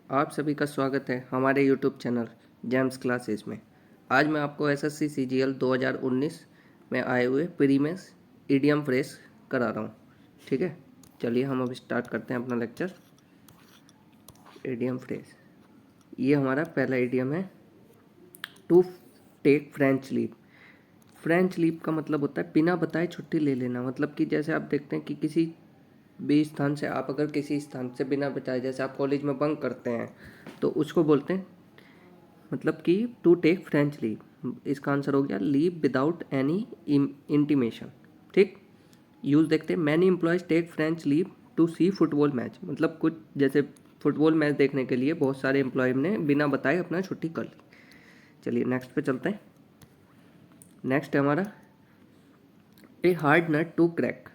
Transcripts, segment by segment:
आप सभी का स्वागत है हमारे यूट्यूब चैनल जेम्स क्लासेस में। आज मैं आपको एसएससी सीजीएल 2019 में आए हुए प्रीमियस ईडीएम फ्रेज करा रहा हूँ। ठीक है, चलिए हम अब स्टार्ट करते हैं अपना लेक्चर। ईडीएम फ्रेज, ये हमारा पहला ईडीएम है, to take French leave. French leave का मतलब होता है बिना बताए छुट्टी ले लेना। मतलब कि जैसे आप देखते हैं कि किसी भी स्थान से आप अगर किसी स्थान से बिना बताए, जैसे आप कॉलेज में बंक करते हैं तो उसको बोलते हैं, मतलब कि टू टेक फ्रेंच लीव। इसका आंसर हो गया लीव विदाउट एनी इंटीमेशन। ठीक, यूज देखते हैं, many employees take French leave to see football match. मतलब कुछ जैसे फुटबॉल मैच देखने के लिए बहुत सारे एम्प्लॉय ने बिना बताए अपना छुट्टी कर ली। चलिए नेक्स्ट पे चलते हैं। नेक्स्ट है हमारा a hard nut to crack.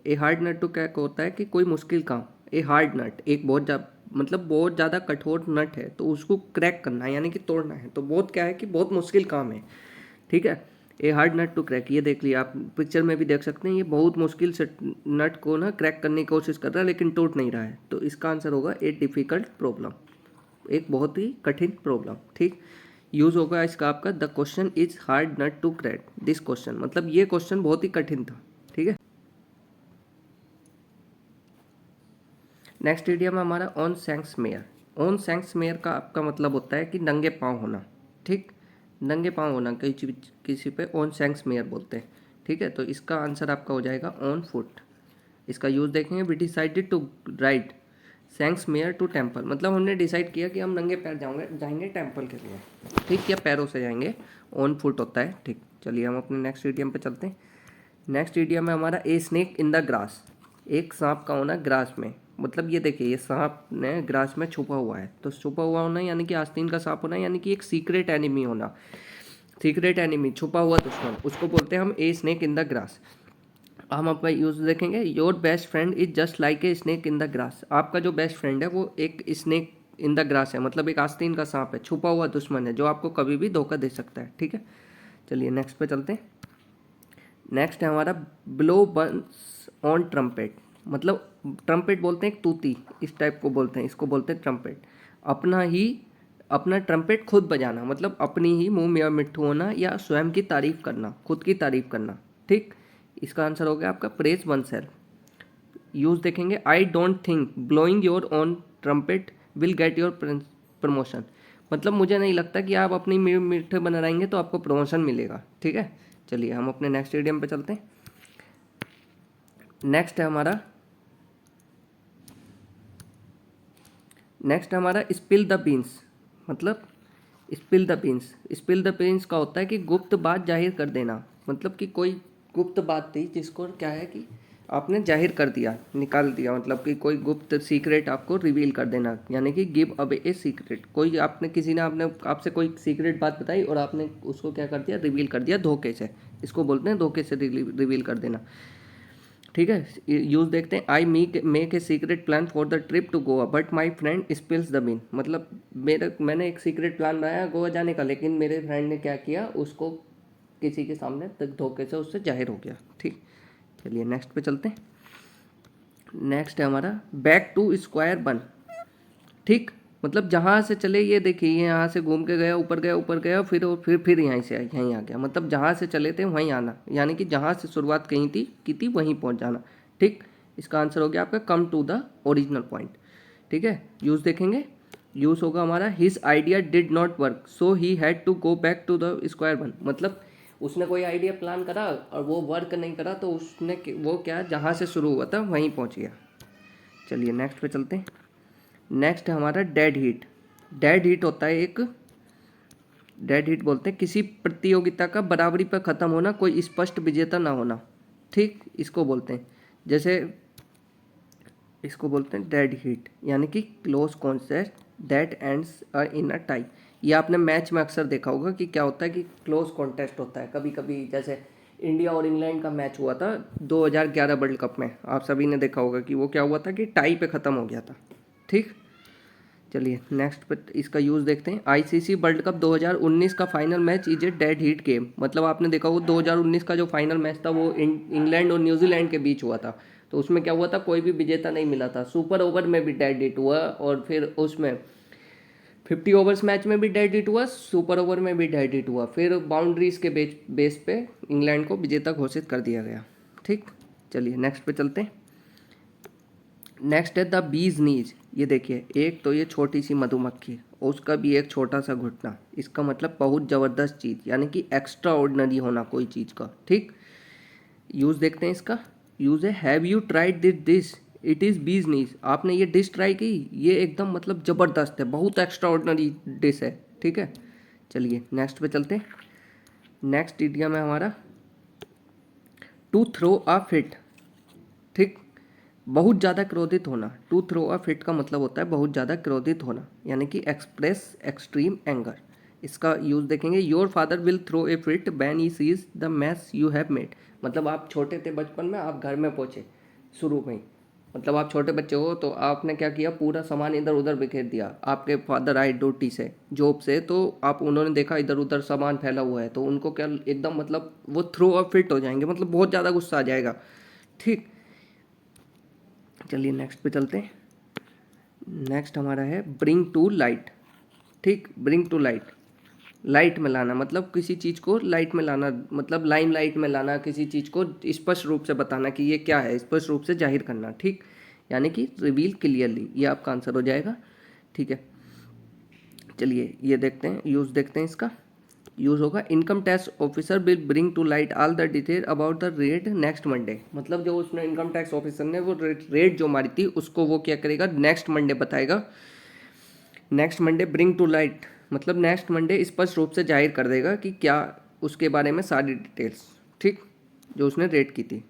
A hard nut to crack होता है कि कोई मुश्किल काम। ए हार्ड नट एक मतलब बहुत ज़्यादा कठोर नट है तो उसको क्रैक करना है यानी कि तोड़ना है। तो बहुत क्या है कि बहुत मुश्किल काम है। ठीक है, a hard nut to crack, ये देख लिया आप पिक्चर में भी देख सकते हैं। ये बहुत मुश्किल से नट को ना क्रैक करने की कोशिश कर रहा है लेकिन टूट नहीं रहा है। तो इसका आंसर होगा ए डिफ़िकल्ट प्रॉब्लम, एक बहुत ही कठिन प्रॉब्लम। ठीक, यूज होगा इसका आपका the question is hard nut to crack this question, मतलब ये क्वेश्चन बहुत ही कठिन था। ठीक है, नेक्स्ट इडियम है हमारा ऑन सैंक्स मेयर। ऑन सैंक्स मेयर का आपका मतलब होता है कि नंगे पाँव होना। ठीक, नंगे पाँव होना, किसी पे ऑन सैंक्स मेयर बोलते हैं। ठीक है, तो इसका आंसर आपका हो जाएगा ऑन फुट। इसका यूज़ देखेंगे, we decided to ride shanks mare to temple. मतलब हमने डिसाइड किया कि हम नंगे पैर जाएंगे टेम्पल के लिए। ठीक, या पैरों से जाएंगे, ऑन फुट होता है। ठीक, चलिए हम अपने नेक्स्ट इडियम पे चलते हैं। नेक्स्ट इडियम है हमारा a snake in the grass. एक सांप का होना ग्रास में। मतलब ये देखिए, ये सांप ने ग्रास में छुपा हुआ है। तो छुपा हुआ होना यानी कि आस्तीन का सांप होना, यानी कि एक सीक्रेट एनिमी होना। सीक्रेट एनिमी, छुपा हुआ दुश्मन, उसको बोलते हैं हम a snake in the grass. हम आपका यूज देखेंगे, your best friend is just like a snake in the grass. आपका जो बेस्ट फ्रेंड है वो एक स्नेक इन द ग्रास है, मतलब एक आस्तीन का सांप है, छुपा हुआ दुश्मन है जो आपको कभी भी धोखा दे सकता है। ठीक है, चलिए नेक्स्ट पे चलते हैं। नेक्स्ट है हमारा ब्लो बंस ऑन ट्रम्पेट। मतलब ट्रम्पेट बोलते हैं एक तूती, इस टाइप को बोलते हैं, इसको बोलते हैं ट्रम्पेट। अपना ट्रम्पेट खुद बजाना, मतलब अपनी ही मुंह में मिट्ठू होना या स्वयं की तारीफ करना, खुद की तारीफ करना। ठीक, इसका आंसर हो गया आपका प्रेज वन सेल्फ। यूज देखेंगे, I don't think blowing your own trumpet will get your promotion. मतलब मुझे नहीं लगता कि आप अपनी मीठे बनाएंगे तो आपको प्रमोशन मिलेगा। ठीक है, चलिए हम अपने नेक्स्ट इडियम पे चलते हैं। नेक्स्ट है हमारा स्पिल द बीन्स। मतलब स्पिल द बीन्स का होता है कि गुप्त बात जाहिर कर देना। मतलब कि कोई गुप्त बात थी जिसको क्या है कि आपने जाहिर कर दिया, निकाल दिया। मतलब कि कोई गुप्त सीक्रेट आपको रिवील कर देना, यानी कि गिव अवे ए सीक्रेट। कोई आपने किसी ने आपने आपसे कोई सीक्रेट बात बताई और आपने उसको क्या कर दिया, रिवील कर दिया धोखे से। इसको बोलते हैं धोखे से रिवील कर देना। ठीक है, यूज देखते हैं, I make a secret plan for the trip to Goa but my friend spills the bean. मतलब मैंने एक सीक्रेट प्लान बनाया गोवा जाने का, लेकिन मेरे फ्रेंड ने क्या किया, उसको किसी के सामने तक धोखे से उससे जाहिर हो गया। ठीक, चलिए नेक्स्ट पे चलते हैं। नेक्स्ट है हमारा बैक टू स्क्वायर वन। ठीक, मतलब जहाँ से चले, ये देखिए, ये यहाँ से घूम के गया, ऊपर गया, फिर यहीं आ गया। मतलब जहाँ से चले थे वहीं आना, यानी कि जहाँ से शुरुआत कहीं थी की थी वहीं पहुँच जाना। ठीक, इसका आंसर हो गया आपका come to the original point. ठीक है, यूज़ देखेंगे, यूज़ होगा हमारा his idea did not work so he had to go back to the square one. मतलब उसने कोई आइडिया प्लान करा और वो वर्क नहीं करा तो वो क्या, जहाँ से शुरू हुआ था वहीं पहुँच गया। चलिए नेक्स्ट पे चलते हैं। नेक्स्ट है हमारा डेड हीट। डेड हीट होता है एक, डेड हीट बोलते हैं किसी प्रतियोगिता का बराबरी पर ख़त्म होना, कोई स्पष्ट विजेता ना होना। ठीक, इसको बोलते हैं, जैसे इसको बोलते हैं डेड हीट, यानी कि close contest that ends in a tie. ये आपने मैच में अक्सर देखा होगा कि क्या होता है कि क्लोज कॉन्टेस्ट होता है कभी कभी। जैसे इंडिया और इंग्लैंड का मैच हुआ था 2011 वर्ल्ड कप में, आप सभी ने देखा होगा कि वो क्या हुआ था कि टाई पे ख़त्म हो गया था। ठीक, चलिए नेक्स्ट पर इसका यूज़ देखते हैं। आईसीसी वर्ल्ड कप 2019 का final match is a dead heat game. मतलब आपने देखा वो 2019 का जो फाइनल मैच था वो इंग्लैंड और न्यूजीलैंड के बीच हुआ था। तो उसमें क्या हुआ था, कोई भी विजेता नहीं मिला था। सुपर ओवर में भी डेड हीट हुआ और फिर उसमें 50 ओवर्स मैच में भी डेड हिट हुआ, सुपर ओवर में भी डेड हिट हुआ, फिर बाउंड्रीज के बेस पे इंग्लैंड को विजेता घोषित कर दिया गया। ठीक, चलिए नेक्स्ट पे चलते हैं। नेक्स्ट है द बीज नीज। ये देखिए, एक तो ये छोटी सी मधुमक्खी, उसका भी एक छोटा सा घुटना, इसका मतलब बहुत ज़बरदस्त चीज़, यानी कि एक्स्ट्रा ऑर्डिनरी होना कोई चीज़ का। ठीक, यूज़ देखते हैं इसका। यूज़ है have you tried this dish, it is बीज नीज। आपने ये डिश ट्राई की, ये एकदम मतलब ज़बरदस्त है, बहुत एक्स्ट्रा ऑर्डिनरी डिश है। ठीक है, चलिए नेक्स्ट पे चलते हैं। नेक्स्ट इडियम है हमारा टू थ्रो अ फिट। ठीक, बहुत ज़्यादा क्रोधित होना। टू थ्रो अ फिट का मतलब होता है बहुत ज़्यादा क्रोधित होना, यानी कि एक्सप्रेस एक्सट्रीम एंगर। इसका यूज़ देखेंगे, your father will throw a fit when he sees the mess you have made. मतलब आप छोटे थे बचपन में, आप घर में पहुँचे शुरू में ही, मतलब आप छोटे बच्चे हो तो आपने क्या किया, पूरा सामान इधर उधर बिखेर दिया। आपके फादर आए ड्यूटी से, जॉब से, तो आप उन्होंने देखा इधर उधर सामान फैला हुआ है, तो उनको क्या एकदम मतलब वो थ्रो अ फिट हो जाएंगे, मतलब बहुत ज़्यादा गुस्सा आ जाएगा। ठीक, चलिए नेक्स्ट पे चलते हैं। नेक्स्ट हमारा है ब्रिंग टू लाइट। ठीक, ब्रिंग टू लाइट, लाइट में लाना, मतलब किसी चीज़ को लाइट में लाना, मतलब लाइम लाइट में लाना, किसी चीज़ को स्पष्ट रूप से बताना कि ये क्या है, स्पष्ट रूप से जाहिर करना। ठीक, यानी कि रिवील क्लियरली, ये आपका आंसर हो जाएगा। ठीक है, चलिए ये देखते हैं, यूज़ देखते हैं इसका। यूज़ होगा income tax officer will bring to light all the detail about the raid next Monday. मतलब जो उसने इनकम टैक्स ऑफिसर ने वो रेड जो मारी थी उसको वो क्या करेगा, नेक्स्ट मंडे बताएगा। Next Monday bring to light मतलब नेक्स्ट मंडे स्पष्ट रूप से जाहिर कर देगा कि क्या उसके बारे में सारी डिटेल्स। ठीक, जो उसने रेड की थी।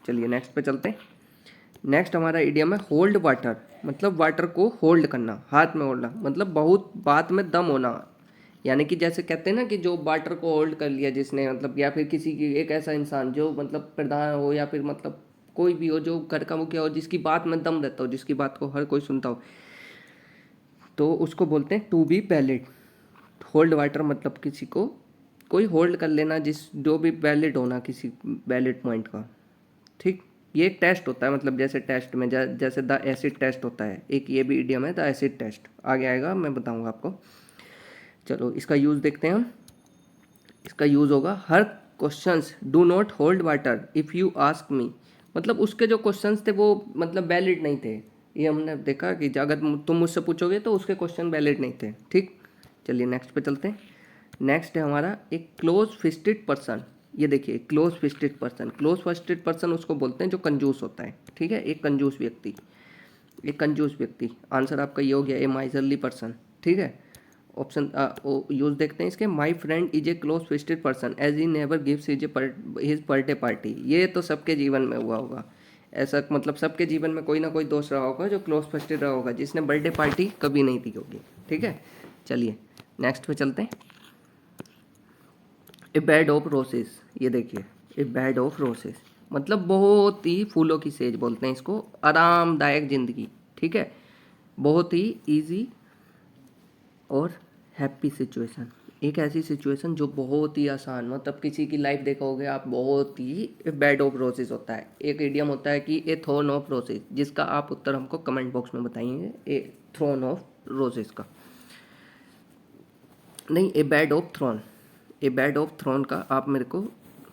चलिए नेक्स्ट पे चलते हैं। नेक्स्ट हमारा इडियम है होल्ड वाटर। मतलब वाटर को होल्ड करना, हाथ में होल्ड, मतलब बहुत बात में दम होना, यानी कि जैसे कहते हैं ना कि जो वाटर को होल्ड कर लिया जिसने, मतलब या फिर किसी की एक ऐसा इंसान जो मतलब प्रधान हो या फिर मतलब कोई भी हो जो घर का मुखिया हो, जिसकी बात में दम रहता हो, जिसकी बात को हर कोई सुनता हो, तो उसको बोलते हैं to be valid. Hold water मतलब किसी को कोई होल्ड कर लेना, जिस जो भी वैलिड होना किसी वैलिड पॉइंट का। ठीक, ये एक टेस्ट होता है, मतलब जैसे टेस्ट में जैसे द एसिड टेस्ट होता है, एक ये भी इडियम है द एसिड टेस्ट, आगे आएगा मैं बताऊंगा आपको। चलो इसका यूज़ देखते हैं हम। इसका यूज़ होगा हर questions do not hold water if you ask me. मतलब उसके जो क्वेश्चंस थे वो मतलब वैलिड नहीं थे, ये हमने देखा कि अगर तुम मुझसे पूछोगे तो उसके क्वेश्चन वैलिड नहीं थे। ठीक, चलिए नेक्स्ट पे चलते हैं। नेक्स्ट है हमारा एक क्लोज फिस्टेड पर्सन। ये देखिए close fisted person, close fisted person उसको बोलते हैं जो कंजूस होता है। ठीक है, एक कंजूस व्यक्ति, एक कंजूस व्यक्ति। आंसर आपका ये हो गया ए माइजरली पर्सन। ठीक है, ऑप्शन यूज देखते हैं इसके। My friend is a close fisted person as he never gives his birthday party. ये तो सबके जीवन में हुआ होगा ऐसा, मतलब सबके जीवन में कोई ना कोई दोस्त रहा होगा जो क्लोज फिस्टेड रहा होगा, जिसने बर्थडे पार्टी कभी नहीं दी होगी। ठीक है, चलिए नेक्स्ट पे चलते हैं। ए बेड ऑफ रोसेस। ये देखिए ए बेड ऑफ रोसेस मतलब बहुत ही फूलों की सेज बोलते हैं इसको, आरामदायक जिंदगी। ठीक है, बहुत ही इजी और हैप्पी सिचुएशन, एक ऐसी सिचुएशन जो बहुत ही आसान, मतलब किसी की लाइफ देखोगे आप, बहुत ही बेड ऑफ रोसेस होता है। एक इडियम होता है कि ए थ्रोन ऑफ रोसेस, जिसका आप उत्तर हमको कमेंट बॉक्स में बताइए, ए थ्रोन ऑफ रोसेस का नहीं, a bed of thorn, a bed of thorn का आप मेरे को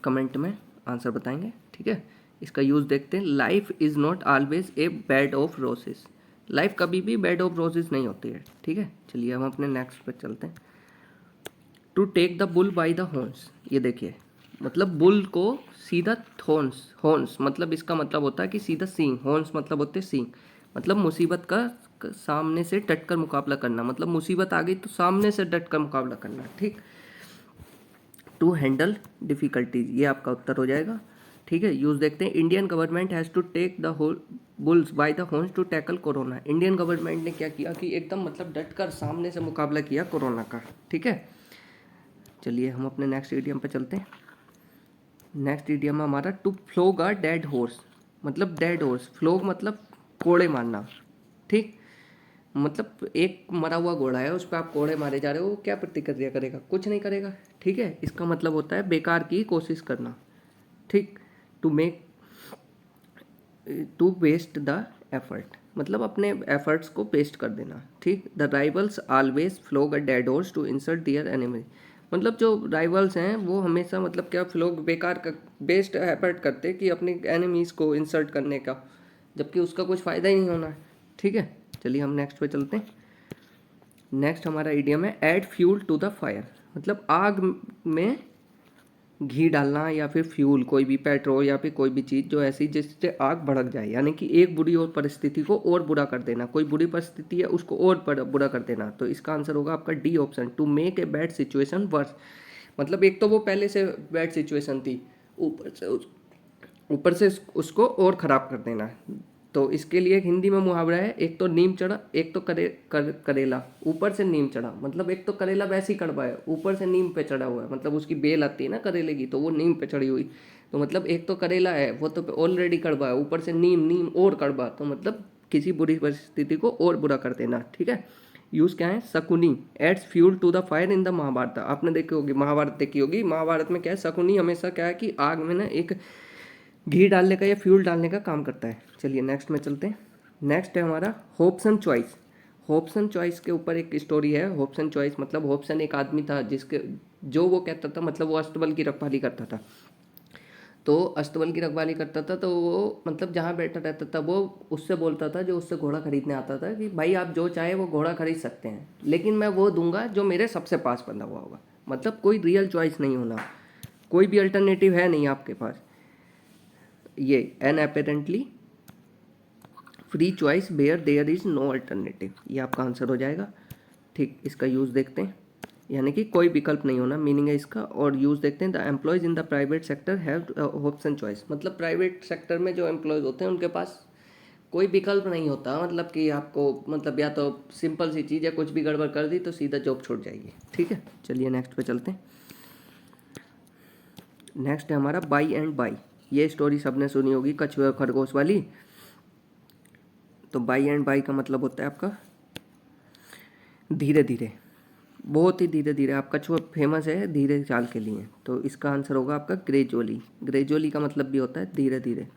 कमेंट में आंसर बताएंगे। ठीक है, इसका यूज़ देखते हैं। Life is not always a bed of रोसेस। Life कभी भी बेड ऑफ रोसेस नहीं होती है। ठीक है, चलिए हम अपने नेक्स्ट पे चलते हैं। To take the bull by the horns. ये देखिए मतलब बुल को सीधा, हॉर्न्स, हॉर्न्स मतलब इसका मतलब होता है कि सीधा सींग, हॉर्न्स मतलब होते हैं सींग, मतलब मुसीबत का सामने से डटकर मुकाबला करना, मतलब मुसीबत आ गई तो सामने से डटकर मुकाबला करना। ठीक, टू हैंडल डिफिकल्टीज, ये आपका उत्तर हो जाएगा। ठीक है, यूज़ देखते हैं। Indian government has to take the whole bulls by the horns to tackle corona. Indian government ने क्या किया कि एकदम मतलब डटकर सामने से मुकाबला किया कोरोना का। ठीक है, चलिए हम अपने नेक्स्ट इडियम पे चलते हैं। नेक्स्ट इडियम हमारा टू फ्लोग अ डेड हॉर्स। मतलब डेड हॉर्स, फ्लोग मतलब कोड़े मारना। ठीक, मतलब एक मरा हुआ घोड़ा है, उस पर आप कोड़े मारे जा रहे हो, क्या प्रतिक्रिया करेगा, कुछ नहीं करेगा। ठीक है, इसका मतलब होता है बेकार की कोशिश करना। ठीक, to make, to waste the effort, मतलब अपने एफर्ट्स को पेस्ट कर देना, ठीक। The rivals always flog a dead horse to insult their enemy, मतलब जो राइवल्स हैं वो हमेशा मतलब क्या फ्लोग बेकार का बेस्ट एफर्ट करते कि अपने एनिमीज़ को इंसल्ट करने का, जबकि उसका कुछ फ़ायदा ही नहीं होना है, ठीक है। चलिए हम नेक्स्ट पे चलते हैं। नेक्स्ट हमारा इडियम है add fuel to the fire, मतलब आग में घी डालना या फिर फ्यूल, कोई भी पेट्रोल या फिर कोई भी चीज़ जो ऐसी जिससे आग भड़क जाए, यानी कि एक बुरी और परिस्थिति को और बुरा कर देना, कोई बुरी परिस्थिति है उसको और बुरा कर देना। तो इसका आंसर होगा आपका D option, to make a bad situation worse, मतलब एक तो वो पहले से बैड सिचुएशन थी, ऊपर से उसको और ख़राब कर देना। तो इसके लिए एक हिंदी में मुहावरा है, एक तो नीम चढ़ा, एक तो करेला ऊपर से नीम चढ़ा, मतलब एक तो करेला वैसे ही कड़वा है, ऊपर से नीम पे चढ़ा हुआ है, मतलब उसकी बेल आती है ना करेले की, तो वो नीम पे चढ़ी हुई, तो मतलब एक तो करेला है वो तो ऑलरेडी कड़वा है, ऊपर से नीम नीम और कड़वा, तो मतलब किसी बुरी परिस्थिति को और बुरा कर देना, ठीक है। यूज़ क्या है, Shakuni adds fuel to the fire in the Mahabharata, आपने देखी होगी महाभारत, देखी होगी महाभारत में क्या है, शकुनी हमेशा क्या है कि आग में ना एक घी डालने का या फ्यूल डालने का काम करता है। चलिए नेक्स्ट में चलते हैं। नेक्स्ट है हमारा होप्सन चॉइस। होप्सन चॉइस के ऊपर एक स्टोरी है। होप्सन चॉइस मतलब होप्सन एक आदमी था जिसके जो वो कहता था, मतलब वो अस्तबल की रखवाली करता था, तो अस्तबल की रखवाली करता था, तो वो मतलब जहाँ बैठा रहता था वो उससे बोलता था, जो उससे घोड़ा खरीदने आता था, कि भाई आप जो चाहे वो घोड़ा खरीद सकते हैं, लेकिन मैं वो दूंगा जो मेरे सबसे पास बंधा हुआ होगा, मतलब कोई रियल चॉइस नहीं होना, कोई भी अल्टरनेटिव है नहीं आपके पास, ये an apparently free choice where there is no alternative, ये आपका आंसर हो जाएगा, ठीक। इसका यूज़ देखते हैं, यानी कि कोई विकल्प नहीं होना, मीनिंग है इसका। और यूज़ देखते हैं, the employees in the private sector have option choice, मतलब प्राइवेट सेक्टर में जो एम्प्लॉयज़ होते हैं उनके पास कोई विकल्प नहीं होता, मतलब कि आपको मतलब या तो सिंपल सी चीज़ है, कुछ भी गड़बड़ कर दी तो सीधा जॉब छूट जाएगी, ठीक है। चलिए नेक्स्ट पे चलते हैं। नेक्स्ट है हमारा बाई एंड बाई, ये स्टोरी सबने सुनी होगी, कछुए और खरगोश वाली। तो बाई एंड बाई का मतलब होता है आपका धीरे धीरे, बहुत ही धीरे धीरे, आपका कछुआ फेमस है धीरे चाल के लिए, तो इसका आंसर होगा आपका ग्रेजुअली। ग्रेजुअली का मतलब भी होता है धीरे धीरे।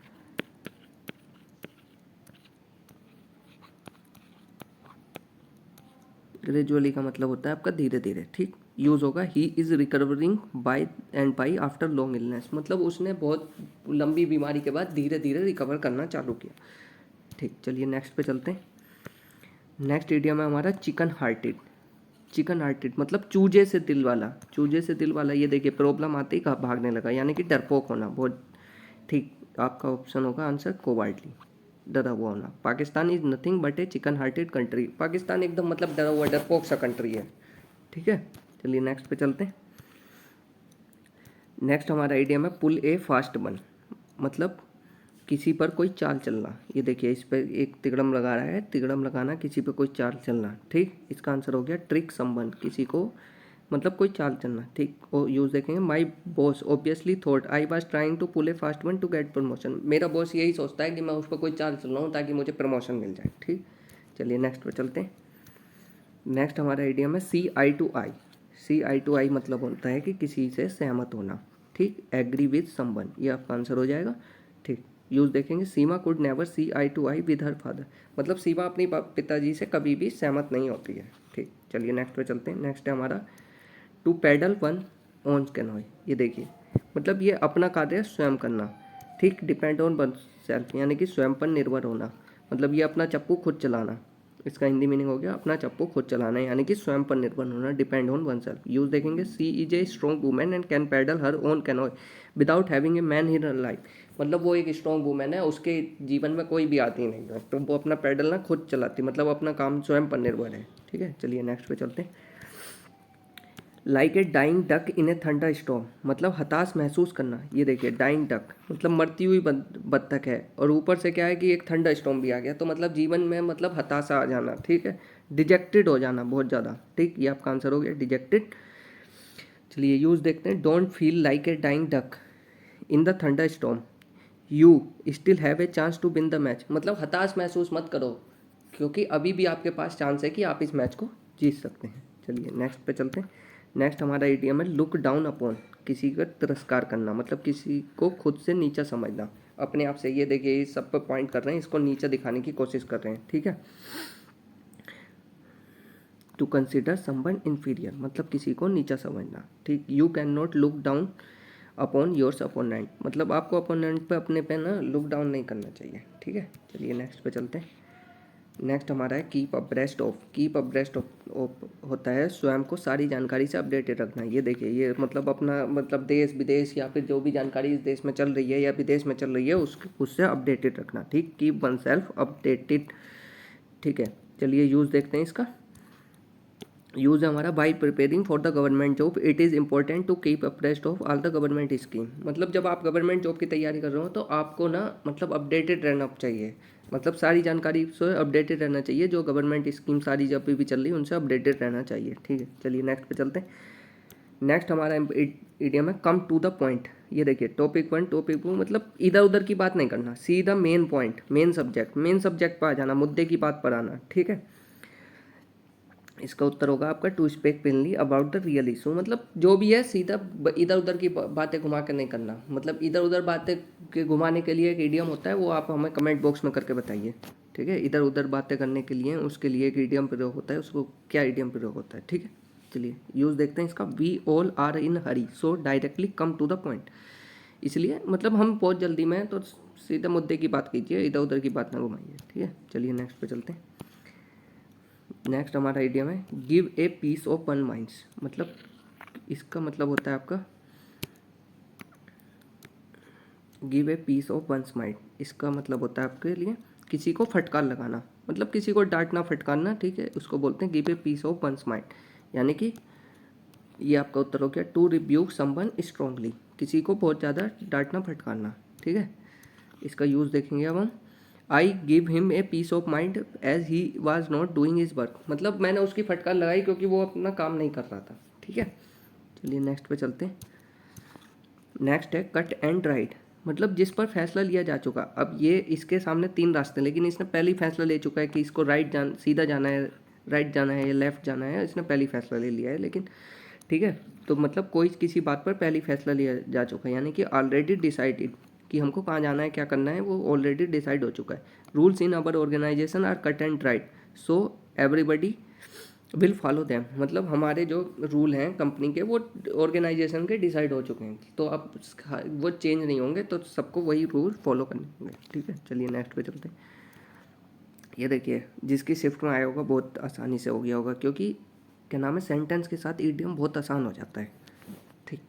ग्रेजुअली का मतलब होता है आपका धीरे धीरे, ठीक। यूज़ होगा he is recovering by and by after long illness, मतलब उसने बहुत लंबी बीमारी के बाद धीरे धीरे रिकवर करना चालू किया, ठीक। चलिए नेक्स्ट पे चलते हैं। नेक्स्ट इडियम है हमारा चिकन हार्टेड। चिकन हार्टेड मतलब चूजे से दिल वाला, चूजे से दिल वाला, ये देखिए प्रॉब्लम आते ही कहाँ भागने लगा, यानी कि डरपोक होना, बहुत ठीक। आपका ऑप्शन होगा आंसर कोवार्डली, डरा हुआ होना। Pakistan is nothing but A chicken hearted country, Pakistan एकदम मतलब डरा हुआ डरपोक सा कंट्री है, ठीक है। चलिए नेक्स्ट पे चलते हैं। नेक्स्ट हमारा आइडिया है पुल ए फास्ट वन, मतलब किसी पर कोई चाल चलना, ये देखिए इस पर एक तिगड़म लगा रहा है, तिगड़म लगाना, किसी पर कोई चाल चलना, ठीक। इसका आंसर हो गया ट्रिक समवन, किसी को मतलब कोई चाल चलना, ठीक। और यूज़ देखेंगे, my boss obviously thought I was trying to pull a fast one to get promotion, मेरा बॉस यही सोचता है कि मैं उस पर कोई चाल चल रहा हूँ ताकि मुझे प्रमोशन मिल जाए, ठीक। चलिए नेक्स्ट पे चलते हैं। नेक्स्ट हमारा आइडिया है सी eye to I. C eye to आई मतलब होता है कि किसी से सहमत होना, ठीक। एग्री विद समवन, ये आपका आंसर हो जाएगा, ठीक। यूज़ देखेंगे, Seema could never see eye to eye with her father, मतलब सीमा अपनी पिताजी से कभी भी सहमत नहीं होती है, ठीक। चलिए नेक्स्ट पे चलते हैं। नेक्स्ट है हमारा टू पैडल वन ऑन कैनोय, ये देखिए मतलब ये अपना कार्य स्वयं करना, ठीक। डिपेंड ऑन वन सेल्फ, यानी कि स्वयं पर निर्भर होना, मतलब ये अपना चप्पू खुद चलाना, इसका हिंदी मीनिंग हो गया अपना चप्पू खुद चलाना, यानी कि स्वयं पर निर्भर होना, depend on oneself. Use देखेंगे, she is a strong women and can paddle her own canoe without having a man in her life, मतलब वो एक स्ट्रॉन्ग वुमेन है, उसके जीवन में कोई भी आती नहीं है, तो वो अपना पैडल ना खुद चलाती, मतलब अपना काम स्वयं पर निर्भर है, ठीक है। चलिए नेक्स्ट पे चलते हैं। Like a dying duck in a thunderstorm, मतलब हताश महसूस करना, ये देखिए डाइंग डक मतलब मरती हुई बत्तख है, और ऊपर से क्या है कि एक थंडर स्टॉर्म भी आ गया, तो मतलब जीवन में मतलब हताशा आ जाना, ठीक है। डिजेक्टेड हो जाना बहुत ज़्यादा, ठीक। ये आपका आंसर हो गया डिजेक्टेड। चलिए यूज़ देखते हैं, don't feel like a dying duck in the thunderstorm you still have a chance to win the match, मतलब हताश महसूस मत करो क्योंकि अभी भी आपके पास चांस है कि आप इस मैच को जीत सकते हैं। चलिए नेक्स्ट पे चलते हैं। नेक्स्ट हमारा इडियम है लुक डाउन अपॉन, किसी का तिरस्कार करना, मतलब किसी को खुद से नीचा समझना, अपने आप से, ये देखिए इस सब पर पॉइंट कर रहे हैं, इसको नीचे दिखाने की कोशिश कर रहे हैं, ठीक है। टू कंसिडर समवन इन्फीरियर मतलब किसी को नीचा समझना, ठीक। You can not look down upon yours opponent मतलब आपको अपोनेंट पे अपने पे ना लुक डाउन नहीं करना चाहिए, ठीक है। चलिए नेक्स्ट पे चलते हैं। नेक्स्ट हमारा है keep abreast of. Keep abreast of होता है स्वयं को सारी जानकारी से अपडेटेड रखना। ये देखिए ये मतलब अपना मतलब देश विदेश या फिर जो भी जानकारी इस देश में चल रही है या विदेश में चल रही है उससे अपडेटेड रखना, ठीक। कीप वन सेल्फ अपडेटेड, ठीक है। चलिए यूज़ देखते हैं इसका। यूज़ है हमारा by preparing for the government job it is important to keep abreast of all the government scheme. मतलब जब आप गवर्नमेंट जॉब की तैयारी कर रहे हो तो आपको ना मतलब अपडेटेड रहना चाहिए, मतलब सारी जानकारी से अपडेटेड रहना चाहिए, जो गवर्नमेंट स्कीम सारी जब भी चल रही है उनसे अपडेटेड रहना चाहिए, ठीक है। चलिए नेक्स्ट पे चलते हैं। नेक्स्ट हमारा इडियम है कम टू द पॉइंट। ये देखिए टॉपिक 1 टॉपिक 2 मतलब इधर उधर की बात नहीं करना, सीधा मेन पॉइंट मेन सब्जेक्ट पर आ जाना, मुद्दे की बात पर आना, ठीक है। इसका उत्तर होगा आपका to speak plainly about the real issue. मतलब जो भी है सीधा इधर उधर की बातें घुमा कर नहीं करना, मतलब इधर उधर बातें के घुमाने के लिए एक इडियम होता है, वो आप हमें कमेंट बॉक्स में करके बताइए, ठीक है। इधर उधर बातें करने के लिए उसके लिए एक इडियम प्रयोग होता है, उसको क्या इडियम प्रयोग होता है, ठीक है। चलिए यूज़ देखते हैं इसका। We all are in hurry so directly come to the point. इसलिए मतलब हम बहुत जल्दी में हैं तो सीधे मुद्दे की बात कीजिए, इधर उधर की बात ना घुमाइए, ठीक है। चलिए नेक्स्ट पे चलते हैं। नेक्स्ट हमारा आइडियम है give a piece of one minds. मतलब इसका मतलब होता है आपका give a piece of one's mind. इसका मतलब होता है आपके लिए किसी को फटकार लगाना, मतलब किसी को डांटना फटकारना, ठीक है। उसको बोलते हैं give a piece of one's mind, यानी कि ये आपका उत्तर हो गया टू रिब्यूक समवन स्ट्रांगली, किसी को बहुत ज़्यादा डांटना फटकारना, ठीक है। इसका यूज़ देखेंगे अब हम। I give him a piece of mind as he was not doing his work. मतलब मैंने उसकी फटकार लगाई क्योंकि वो अपना काम नहीं कर रहा था, ठीक है। चलिए नेक्स्ट पे चलते हैं। नेक्स्ट है कट एंड राइट। मतलब जिस पर फैसला लिया जा चुका, अब ये इसके सामने 3 रास्ते, लेकिन इसने पहले ही फैसला ले चुका है कि इसको सीधा जाना है, राइट जाना है या लेफ्ट जाना है, इसने पहले ही फैसला ले लिया है, लेकिन ठीक है। तो मतलब कोई किसी बात पर पहले ही फैसला लिया जा चुका है, यानी कि ऑलरेडी डिसाइडेड कि हमको कहाँ जाना है क्या करना है, वो ऑलरेडी डिसाइड हो चुका है। Rules in our organisation are cut and right so everybody will follow them. मतलब हमारे जो रूल हैं कंपनी के वो ऑर्गेनाइजेशन के डिसाइड हो चुके हैं, तो अब वो चेंज नहीं होंगे, तो सबको वही रूल फॉलो करने होंगे, ठीक है। चलिए नेक्स्ट पे चलते हैं। ये देखिए जिसकी शिफ्ट में आया होगा बहुत आसानी से हो गया होगा, क्योंकि क्या नाम है सेंटेंस के साथ ईडियम बहुत आसान हो जाता है, ठीक।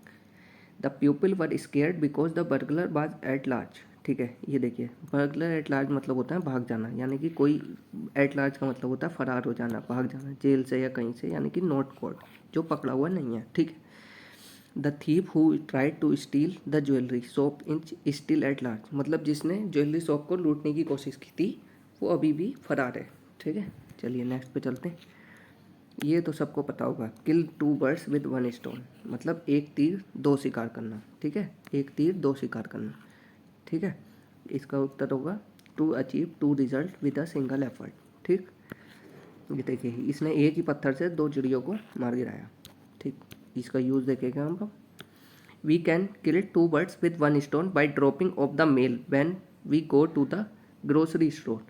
The people were scared because the burglar was at large, ठीक है। ये देखिए बर्गलर एट लार्ज मतलब होता है भाग जाना, यानी कि कोई एट लार्ज का मतलब होता है फरार हो जाना, भाग जाना जेल से या कहीं से, यानी कि नॉट कॉट, जो पकड़ा हुआ नहीं है, ठीक है। The thief who tried to steal the jewellery shop in still at large. मतलब जिसने ज्वेलरी शॉप को लूटने की कोशिश की थी वो अभी भी फरार है, ठीक है। चलिए नेक्स्ट पे चलते हैं। ये तो सबको पता होगा किल 2 बर्ड्स विद 1 स्टोन। मतलब एक तीर 2 शिकार करना, ठीक है। एक तीर 2 शिकार करना, ठीक है। इसका उत्तर होगा to achieve 2 result with a single effort, ठीक। ये देखिए इसने एक ही पत्थर से 2 चिड़ियों को मार गिराया, ठीक। इसका यूज़ देखेंगे हम लोग। We can kill 2 birds with 1 stone by dropping off the mail when we go to the grocery store.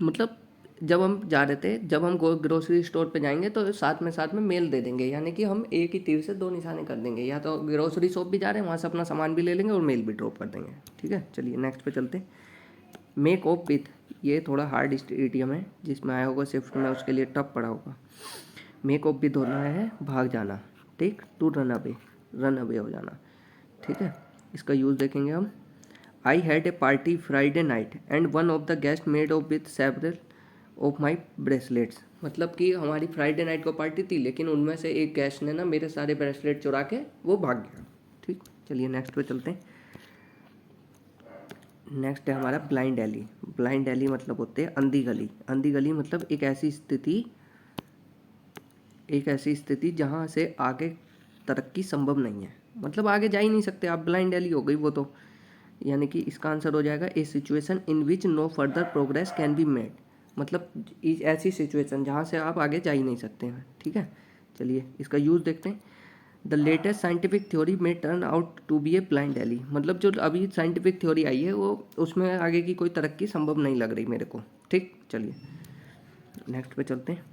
मतलब जब हम जा रहे थे, जब हम ग्रोसरी स्टोर पे जाएंगे तो साथ में मेल दे देंगे, यानी कि हम एक ही तीर से 2 निशाने कर देंगे, या तो ग्रोसरी शॉप भी जा रहे हैं वहाँ से अपना सामान भी ले लेंगे और मेल भी ड्रॉप कर देंगे, ठीक है। चलिए नेक्स्ट पे चलते हैं। मेक ऑफ विथ, ये थोड़ा हार्ड इडियम है, जिसमें आया होगा शिफ्ट में उसके लिए टफ पड़ा होगा। मेक ऑफ विथ होना है भाग जाना, ठीक। टू रन अवे हो जाना, ठीक है। इसका यूज़ देखेंगे हम। I had a party Friday night and one of the guest made of with several of my bracelets. मतलब कि हमारी फ्राइडे नाइट को पार्टी थी, लेकिन उनमें से एक गेस्ट ने ना मेरे सारे ब्रेसलेट चुरा के वो भाग गया, ठीक। चलिए नेक्स्ट पे चलते हैं। नेक्स्ट है हमारा ब्लाइंड एली। ब्लाइंड एली मतलब होते हैं अंधी गली। अंधी गली मतलब एक ऐसी स्थिति जहाँ से आगे तरक्की संभव नहीं है, मतलब आगे जा ही नहीं सकते आप, ब्लाइंड एली हो गई वो तो। यानी कि इसका आंसर हो जाएगा a situation in which no further progress can be made. मतलब ऐसी सिचुएशन जहाँ से आप आगे जा ही नहीं सकते हैं, ठीक है। चलिए इसका यूज़ देखते हैं। द लेटेस्ट साइंटिफिक थ्योरी में turn out to be a blind alley, मतलब जो अभी साइंटिफिक थ्योरी आई है वो उसमें आगे की कोई तरक्की संभव नहीं लग रही मेरे को। ठीक, चलिए नेक्स्ट पे चलते हैं।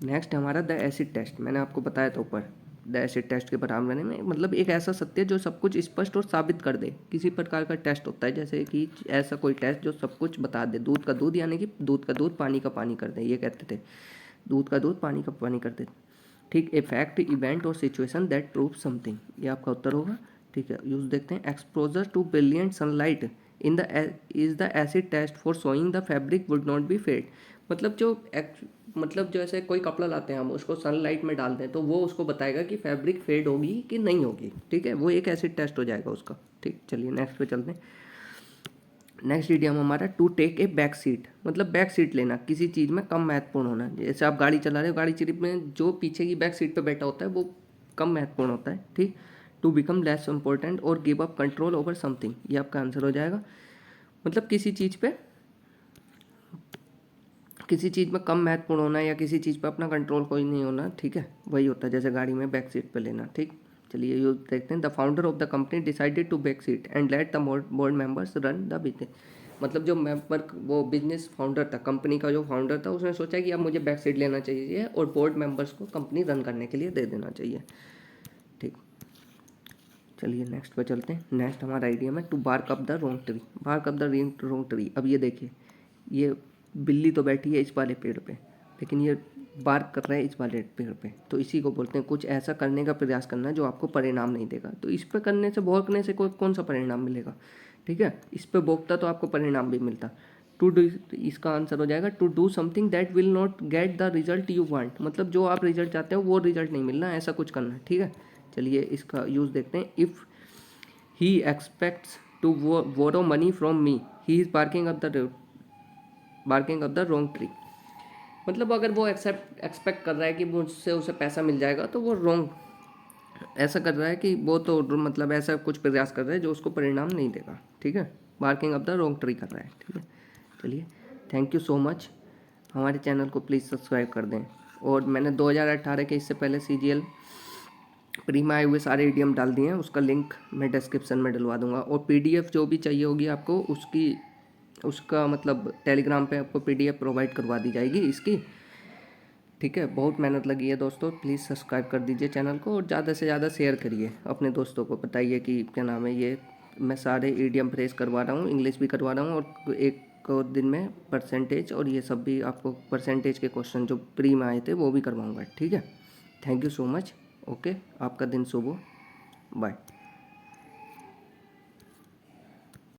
नेक्स्ट हमारा द एसिड टेस्ट, मैंने आपको बताया था ऊपर द एसिड टेस्ट के बारे में, मतलब एक ऐसा सत्य जो सब कुछ स्पष्ट और साबित कर दे। किसी प्रकार का टेस्ट होता है, जैसे कि ऐसा कोई टेस्ट जो सब कुछ बता दे, दूध का दूध यानी कि दूध का दूध पानी का पानी कर दे, ये कहते थे, दूध का दूध पानी का पानी कर दे। ठीक, ए फैक्ट, इवेंट और सिचुएशन दैट प्रूव समथिंग, ये आपका उत्तर होगा। ठीक है, यूज देखते हैं। Exposure to brilliant sunlight in the is the acid test for showing the fabric would not be fade, मतलब जो ऐसे कोई कपड़ा लाते हैं हम, उसको सनलाइट में डाल दें तो वो उसको बताएगा कि फैब्रिक फेड होगी कि नहीं होगी। ठीक है, वो एक एसिड टेस्ट हो जाएगा उसका। ठीक, चलिए नेक्स्ट पे चलते हैं। नेक्स्ट इडियम हमारा to take a back seat, मतलब बैक सीट लेना, किसी चीज़ में कम महत्वपूर्ण होना। जैसे आप गाड़ी चला रहे हो, गाड़ी सीट में जो पीछे की बैक सीट पे बैठा होता है वो कम महत्वपूर्ण होता है। ठीक, टू बिकम लेस इंपॉर्टेंट और give up control over something, ये आपका आंसर हो जाएगा। मतलब किसी चीज़ में कम महत्वपूर्ण होना या किसी चीज़ पे अपना कंट्रोल कोई नहीं होना। ठीक है, वही होता है जैसे गाड़ी में बैक सीट पे लेना। ठीक, चलिए ये देखते हैं। The founder of the company decided to back seat and let the board members run the business, मतलब जो मेंबर, वो बिजनेस फाउंडर था, कंपनी का जो फाउंडर था, उसने सोचा कि अब मुझे बैक सीट लेना चाहिए और बोर्ड मेंबर्स को कंपनी रन करने के लिए दे देना चाहिए। ठीक, चलिए नेक्स्ट पे चलते हैं। नेक्स्ट हमारा आइडिया है to bark up the wrong tree, bark up the wrong tree. अब ये देखिए, ये बिल्ली तो बैठी है इस वाले पेड़ पे, लेकिन ये बार्क कर रहा है इस वाले पेड़ पे, तो इसी को बोलते हैं कुछ ऐसा करने का प्रयास करना जो आपको परिणाम नहीं देगा। तो इस पे करने से, भौंकने से कौन सा परिणाम मिलेगा। ठीक है, इस पे भौंकता तो आपको परिणाम भी मिलता। टू डू, इसका आंसर हो जाएगा to do something that will not get the result you want, मतलब जो आप रिजल्ट चाहते हो वो रिजल्ट नहीं मिलना, ऐसा कुछ करना है। ठीक है, चलिए इसका यूज़ देखते हैं। If he expects to borrow money from me, he is barking up the wrong tree, मतलब अगर वो एक्सपेक्ट कर रहा है कि मुझसे उसे पैसा मिल जाएगा, तो वो रॉन्ग ऐसा कर रहा है कि वो तो मतलब ऐसा कुछ प्रयास कर रहा है जो उसको परिणाम नहीं देगा। ठीक है, barking up the wrong tree कर रहा है। ठीक है, चलिए थैंक यू सो मच, हमारे चैनल को प्लीज़ सब्सक्राइब कर दें। और मैंने 2018 के इससे पहले CGL प्री में आए हुए सारे इडियम डाल दिए हैं, उसका लिंक मैं डिस्क्रिप्शन में डलवा दूंगा। और PDF जो भी चाहिए होगी आपको, उसका मतलब टेलीग्राम पे आपको PDF प्रोवाइड करवा दी जाएगी इसकी। ठीक है, बहुत मेहनत लगी है दोस्तों, प्लीज़ सब्सक्राइब कर दीजिए चैनल को और ज़्यादा से ज़्यादा शेयर करिए, अपने दोस्तों को बताइए कि क्या नाम है, ये मैं सारे इडियम फ्रेज करवा रहा हूँ, इंग्लिश भी करवा रहा हूँ, और एक दिन में परसेंटेज और ये सब भी आपको परसेंटेज के क्वेश्चन जो प्री में आए थे वो भी करवाऊँगा। ठीक है, thank you so much. Okay, आपका दिन शुभ हो, बाय।